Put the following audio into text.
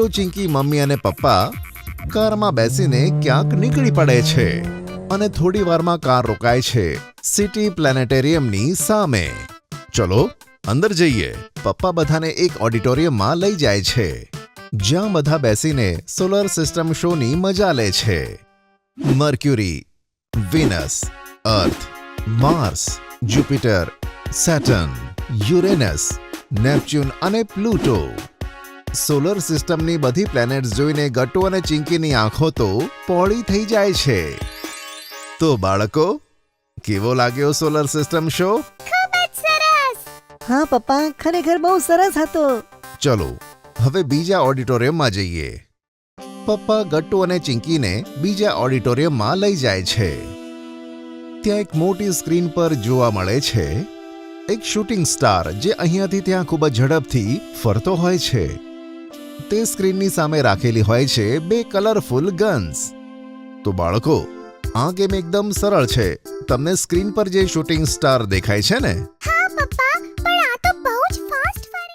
Gattu, Chinki, mummy અને પપ્પા કારમાં બેસીને ક્યાંક નીકળી પડે છે અને થોડી વારમાં કાર રોકાય છે સિટી પ્લેનેટેરિયમની સામે. ચલો અંદર જઈએ. પપ્પા બધાને એક ઓડિટોરિયમમાં લઈ જાય છે જ્યાં બધા બેસીને સોલર સિસ્ટમ શોની મજા લે છે. મર્ક્યુરી, વિનસ, અર્થ, માર્સ, જુપિટર, સેટર્ન, યુરેનસ, નેપચ્યુન અને પ્લુટો. સોલર સિસ્ટમની બધી પ્લેનેટ્સ જોઈને ગટ્ટુ અને ચિંકીની આંખો તો પોળી થઈ જાય છે. તો બાળકો, કેવો લાગ્યો સોલર સિસ્ટમ શો? હા પપ્પા, ખરેખર બહુ સરસ હતો. ચલો હવે બીજા ઓડિટોરિયમમાં જઈએ. પપ્પા ગટ્ટુ અને ચિંકીને બીજા ઓડિટોરિયમમાં લઈ જાય છે. ત્યાં એક મોટી સ્ક્રીન પર જોવા મળે છે એક શૂટિંગ સ્ટાર જે અહીંયાથી ત્યાં ખૂબ જ ઝડપથી ફરતો હોય છે. તે સ્ક્રીનની સામે રાખેલી હોય છે બે કલરફુલ ગન્સ. તો બાળકો, આ ગેમ એકદમ સરળ છે. તમને સ્ક્રીન પર જે શૂટિંગ સ્ટાર દેખાય છે ને,